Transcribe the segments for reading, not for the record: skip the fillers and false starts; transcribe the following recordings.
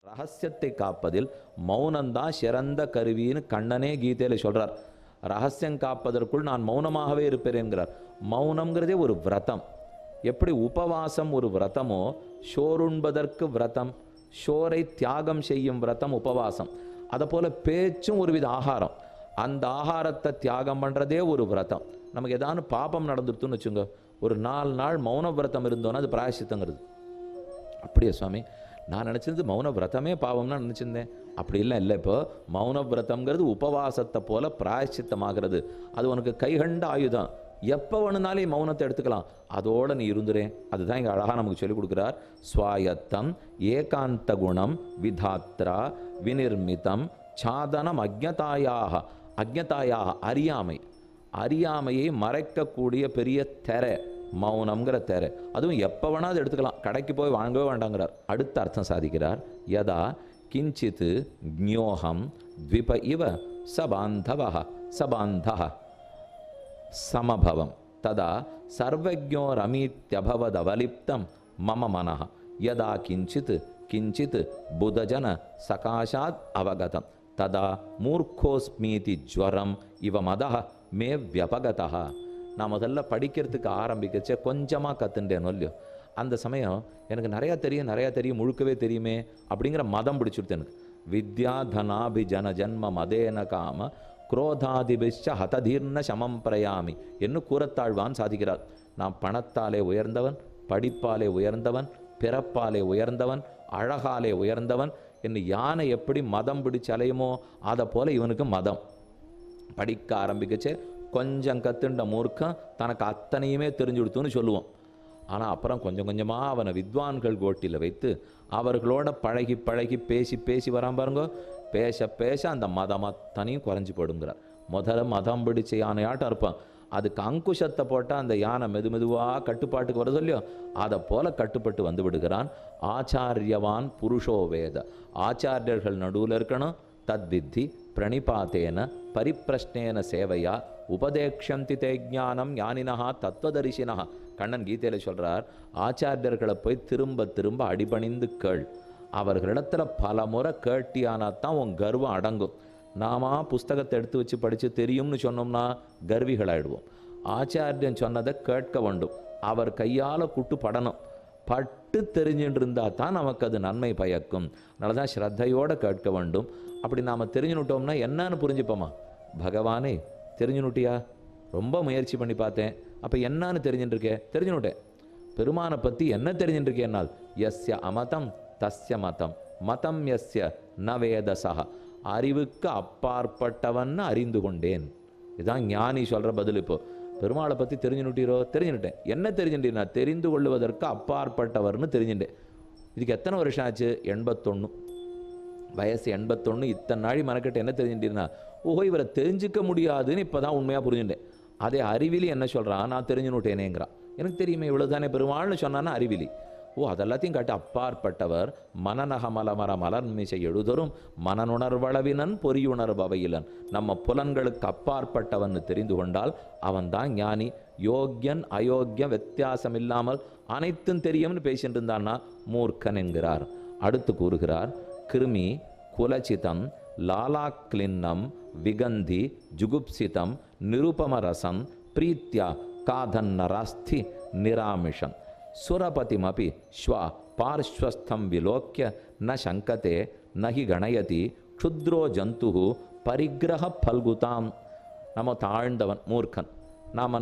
ரகசியத்தை காப்பதில் மௌனம்தான் சிறந்த கருவின்னு கண்ணனே கீதையில் சொல்றார். ரகசியம் காப்பதற்குள் நான் மௌனமாகவே இருப்பேன் என்கிறார். மௌனம்ங்கிறதே ஒரு விரதம். எப்படி உபவாசம் ஒரு விரதமோ, ஷோருண்பதற்கு விரதம், ஷோரை தியாகம் செய்யும் விரதம் உபவாசம், அதை போல பேச்சும் ஒரு வித ஆகாரம். அந்த ஆகாரத்தை தியாகம் பண்ணுறதே ஒரு விரதம். நமக்கு ஏதாவது பாபம் நடந்துருத்துன்னு வச்சுங்க, ஒரு 4 நாள் மௌன விரதம் இருந்தோன்னா அது பிராயசித்தங்கிறது. அப்படியே சுவாமி, நான் நினச்சது மௌன விரதமே பாவம்னா நினச்சிருந்தேன். அப்படி இல்லை. இப்போ மௌன விரதம்ங்கிறது உபவாசத்தை போல பிராயசித்தமாகிறது. அது உனக்கு கைகண்ட ஆயுதம். எப்போ வேணுனாலும் மௌனத்தை எடுத்துக்கலாம், அதோடு நீ இருந்துறேன். அதுதான் இங்கே அழகாக நமக்கு சொல்லிக் கொடுக்குறார். ஸ்வாயத்தம் ஏகாந்த குணம் விதாத்ரா விநிர்மிதம் சாதனம் அக்ஞதாயாக அறியாமையை மறைக்கக்கூடிய பெரிய தெரை மௌனம்ங்கிற தெரை. அதுவும் எப்போ வேணால் அது எடுத்துக்கலாம், கடைக்கு போய் வாங்கவே வேண்டாங்கிறார். அடுத்த அர்த்தம் சாதிக்கிறார். யதா கிஞ்சித் ஞோகம் த்விப இவ சபாந்தவ சமபவம் ததா சர்வஜோ ரமீத்யபவதவலிப்தம் மம மனः யதா கிஞ்சித் புதஜன சகாஷாத் அவகதம் ததா மூர்க்கோஸ்மீதி ஜ்வரம் இவ மதः மே வியபகதः. நான் முதல்ல படிக்கிறதுக்கு ஆரம்பிக்கச்சே கொஞ்சமாக கற்றுண்டேனோ இல்லையோ, அந்த சமயம் எனக்கு நிறையா தெரியும் முழுக்கவே தெரியுமே அப்படிங்கிற மதம் பிடிச்சிடுது எனக்கு. வித்யா தனாபிஜன ஜன்ம மதேன காம குரோதாதிபிஷ்ச ஹததீர்ண சமம் பிரயாமி என்று கூறத்தாழ்வான் சாதிக்கிறார். நான் பணத்தாலே உயர்ந்தவன், படிப்பாலே உயர்ந்தவன், பிறப்பாலே உயர்ந்தவன், அழகாலே உயர்ந்தவன் என்று யானை எப்படி மதம் பிடிச்சு அலையுமோ அதை போல இவனுக்கு மதம். படிக்க ஆரம்பிக்கச்சே கொஞ்சம் கத்துண்ட மூர்க்கம் தனக்கு அத்தனையுமே தெரிஞ்சு கொடுத்துன்னு சொல்லுவோம். ஆனால் அப்புறம் கொஞ்சம் கொஞ்சமாக அவனை வித்வான்கள் கோட்டியில் வைத்து அவர்களோட பழகி பேசி வரான் பாருங்க. பேச அந்த மதம் அத்தனையும் குறைஞ்சி போடுங்கிறார். முதல்ல மதம் பிடிச்ச யானையாட்டம் இருப்பான், அதுக்கு அங்குஷத்தை போட்டால் அந்த யானை மெதுவாக கட்டுப்பாட்டுக்கு வருது இல்லையோ, அதை போல கட்டுப்பட்டு வந்து விடுகிறான். ஆச்சாரியவான் புருஷோ வேத, ஆச்சாரியர்கள் நடுவில் இருக்கணும். தத்வித்தி பிரணிபாத்தேன பரிப்பிரஷ்னேன சேவையா உபதேக்ஷந்தி தே ஞானம் ஞானினஹா தத்துவதரிசினா. கண்ணன் கீதையில் சொல்கிறார், ஆச்சாரியர்களை போய் திரும்ப அடிபணிந்து கேள். அவர்களிடத்துல பல முறை கேட்டியானாத்தான் உன் கர்வம் அடங்கும். நாம புஸ்தகத்தை எடுத்து வச்சு படித்து தெரியும்னு சொன்னோம்னா கர்விகளாயிடுவோம். ஆச்சாரியன் சொன்னதை கேட்க வேண்டும், அவர் கையால் குட்டு படணும். பட்டு தெரிஞ்சுட்டு இருந்தால் தான் நமக்கு அது நன்மை பயக்கும். அதனால தான் ஸ்ரத்தையோடு கேட்க வேண்டும். அப்படி நாம் தெரிஞ்சுனுட்டோம்னா என்னன்னு புரிஞ்சுப்போமா? பகவானே தெரிஞ்சுனுட்டியா? ரொம்ப முயற்சி பண்ணி பார்த்தேன், அப்போ என்னன்னு தெரிஞ்சுட்டேன். பெருமானை பற்றி என்ன தெரிஞ்சுட்டுருக்கேன்னால் யஸ்ய அமதம் தஸ்ய மதம் யஸ்ய ந வேதசா, அறிவுக்கு அப்பாற்பட்டவன்னு அறிந்து கொண்டேன். இதுதான் ஞானி சொல்கிற பதில். இப்போ பெருமாளை பற்றி தெரிஞ்சுட்டீரோ? தெரிஞ்சுட்டேன். என்ன தெரிஞ்சுட்டீங்கன்னா தெரிந்து கொள்வதற்கு அப்பாற்பட்டவர்னு தெரிஞ்சுட்டேன். இதுக்கு எத்தனை வருஷம் ஆச்சு? 81 வயசு. 81. இத்தனை நாளி மனக்கிட்ட என்ன தெரிஞ்சுட்டீங்கன்னா, ஓஹோ இவரை தெரிஞ்சிக்க முடியாதுன்னு இப்போ தான் உண்மையாக புரிஞ்சுட்டேன். அதே அறிவிலி என்ன சொல்கிறான்? நான் தெரிஞ்சுனுட்டேனேங்கிறான். எனக்கு தெரியுமே இவ்வளோதானே பெருமாள்னு சொன்னான்னா அறிவிலி. ஓ அதெல்லாத்தையும் காட்டி அப்பாற்பட்டவர். மனநகமலமர மலர்மிசை எழுதரும் மனனுணர்வளவினன் பொறியுணர்பவையிலன். நம்ம புலன்களுக்கு அப்பாற்பட்டவன் தெரிந்து கொண்டால் அவன்தான் ஞானி. யோக்கியன் அயோக்கியம் வித்தியாசம் இல்லாமல் அனைத்தும் தெரியும்னு பேசிட்டு இருந்தான்னா மூர்க்கன் என்கிறார். அடுத்து கூறுகிறார், கிருமி குலச்சிதம் லாலாக்லின்னம் விகந்தி ஜுகுப்சிதம் நிருபமரசம் பிரீத்யா காதன்னராஸ்தி நிராமிஷம் சுரபதிமபி ஸ்வா பார்ஸ்வஸ்தம் விலோக்கிய ந சங்கதே நஹி கணயதி க்ஷுத்ரோ ஜந்து பரிகிரக பல்குதாம். நம்ம தாழ்ந்தவன் மூர்க்கன்.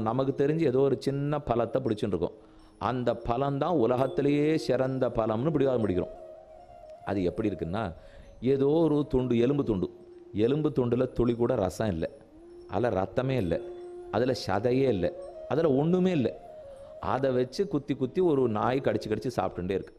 நமக்கு தெரிஞ்சு ஏதோ ஒரு சின்ன பலத்தை பிடிச்சுட்டு இருக்கோம். அந்த பலம்தான் உலகத்திலேயே சிறந்த பலம்னு பிடிக்கிறோம். அது எப்படி இருக்குன்னா, ஏதோ ஒரு எலும்பு துண்டில் துளி கூட ரசம் இல்லை, அதில் ரத்தமே இல்லை, அதில் சதையே இல்லை, அதில் ஒன்றுமே இல்லை. அதை வச்சு குத்தி ஒரு நாய் கடிச்சு சாப்பிட்டுட்டே இருக்கு.